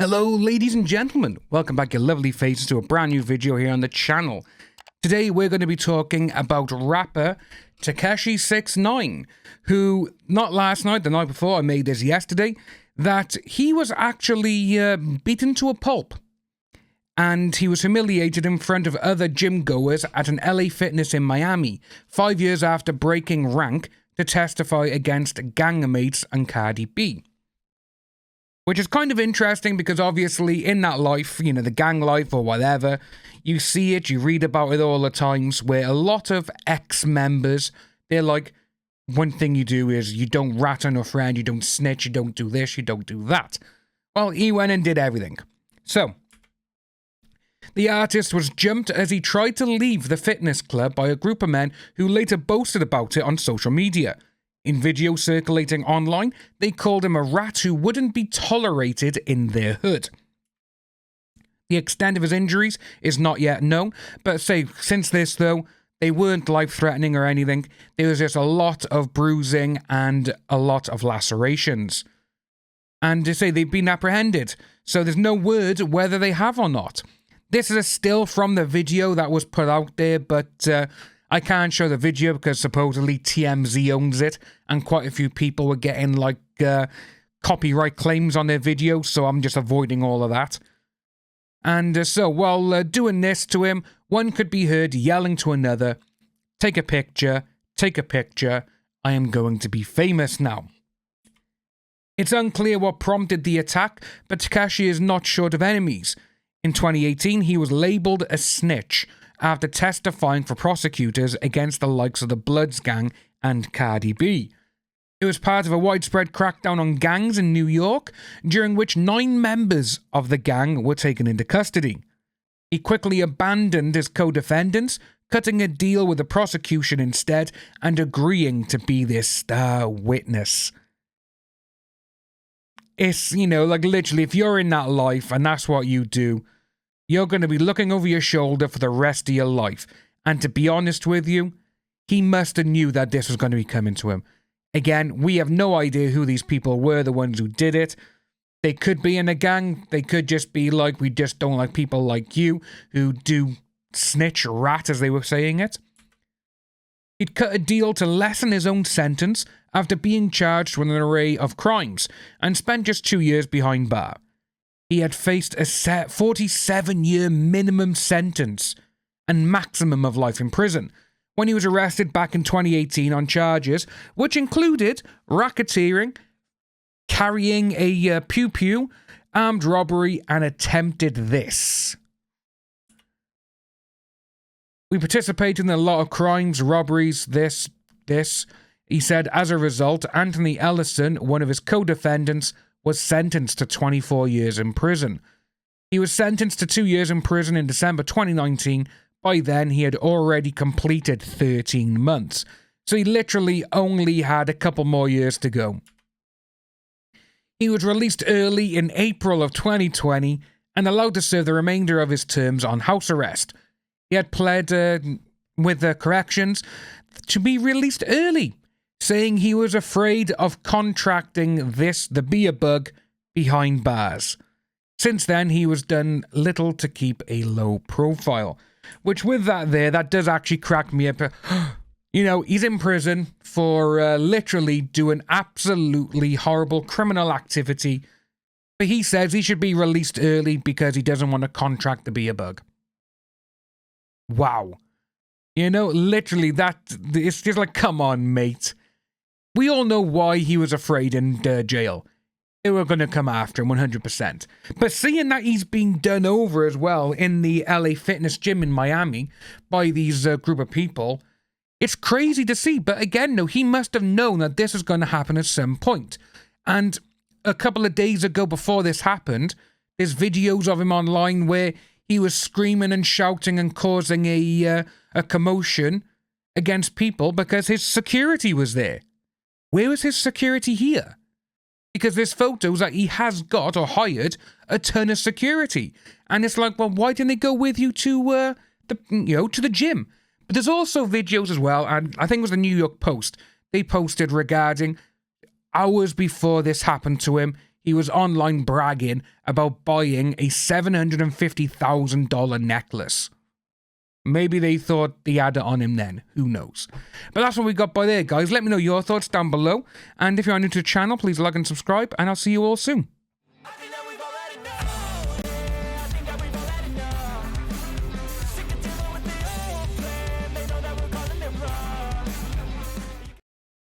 Hello ladies and gentlemen, welcome back your lovely faces to a brand new video here on the channel. Today we're going to be talking about rapper Tekashi 6ix9ine, who, not last night, the night before, I made this yesterday, that he was actually beaten to a pulp. And he was humiliated in front of other gym goers at an LA Fitness in Miami, 5 years after breaking rank to testify against gangmates and Cardi B. Which is kind of interesting because obviously in that life, you know, the gang life or whatever, you see it, you read about it all the times where a lot of ex-members, they're like, one thing you do is you don't rat on a friend, you don't snitch, you don't do this, you don't do that. Well, he went and did everything. So, the artist was jumped as he tried to leave the fitness club by a group of men who later boasted about it on social media. In video circulating online, they called him a rat who wouldn't be tolerated in their hood. The extent of his injuries is not yet known, but since this though, they weren't life-threatening or anything. There was just a lot of bruising and a lot of lacerations. And they say they've been apprehended, so there's no word whether they have or not. This is a still from the video that was put out there, but I can't show the video because supposedly TMZ owns it, and quite a few people were getting like copyright claims on their videos, so I'm just avoiding all of that. And so while doing this to him, one could be heard yelling to another, take a picture, I am going to be famous now. It's unclear what prompted the attack, but Tekashi is not short of enemies. In 2018, he was labelled a snitch after testifying for prosecutors against the likes of the Bloods gang and Cardi B. It was part of a widespread crackdown on gangs in New York, during which 9 members of the gang were taken into custody. He quickly abandoned his co-defendants, cutting a deal with the prosecution instead and agreeing to be their star witness. It's, you know, like literally, if you're in that life and that's what you do, you're going to be looking over your shoulder for the rest of your life. And to be honest with you, he must have knew that this was going to be coming to him. Again, we have no idea who these people were, the ones who did it. They could be in a gang. They could just be like, we just don't like people like you who do snitch rat, as they were saying it. He'd cut a deal to lessen his own sentence after being charged with an array of crimes and spent just 2 years behind bar. He had faced a 47-year minimum sentence and maximum of life in prison when he was arrested back in 2018 on charges which included racketeering, carrying a pew-pew, armed robbery, and attempted this. We participated in a lot of crimes, robberies, this. He said, as a result, Anthony Ellison, one of his co-defendants, was sentenced to 24 years in prison. He was sentenced to 2 years in prison in December 2019. By then, he had already completed 13 months. So he literally only had a couple more years to go. He was released early in April of 2020 and allowed to serve the remainder of his terms on house arrest. He had pled with the corrections to be released early, saying he was afraid of contracting the beer bug behind bars. Since then, he was done little to keep a low profile. Which with that does actually crack me up. You know, he's in prison for literally doing absolutely horrible criminal activity. But he says he should be released early because he doesn't want to contract the beer bug. Wow. You know, literally it's just like, come on, mate. We all know why he was afraid in jail. They were going to come after him 100%. But seeing that he's being done over as well in the LA Fitness gym in Miami by these group of people, it's crazy to see. But again, no, he must have known that this was going to happen at some point. And a couple of days ago before this happened, there's videos of him online where he was screaming and shouting and causing a commotion against people because his security was there. Where was his security here? Because there's photos that he has got or hired a ton of security. And it's like, well, why didn't they go with you to the gym? But there's also videos as well, and I think it was the New York Post. They posted regarding hours before this happened to him. he was online bragging about buying a $750,000 necklace. Maybe they thought they had it on him then. Who knows? But that's what we got by there, guys. Let me know your thoughts down below. And if you're new to the channel, please like and subscribe. And I'll see you all soon.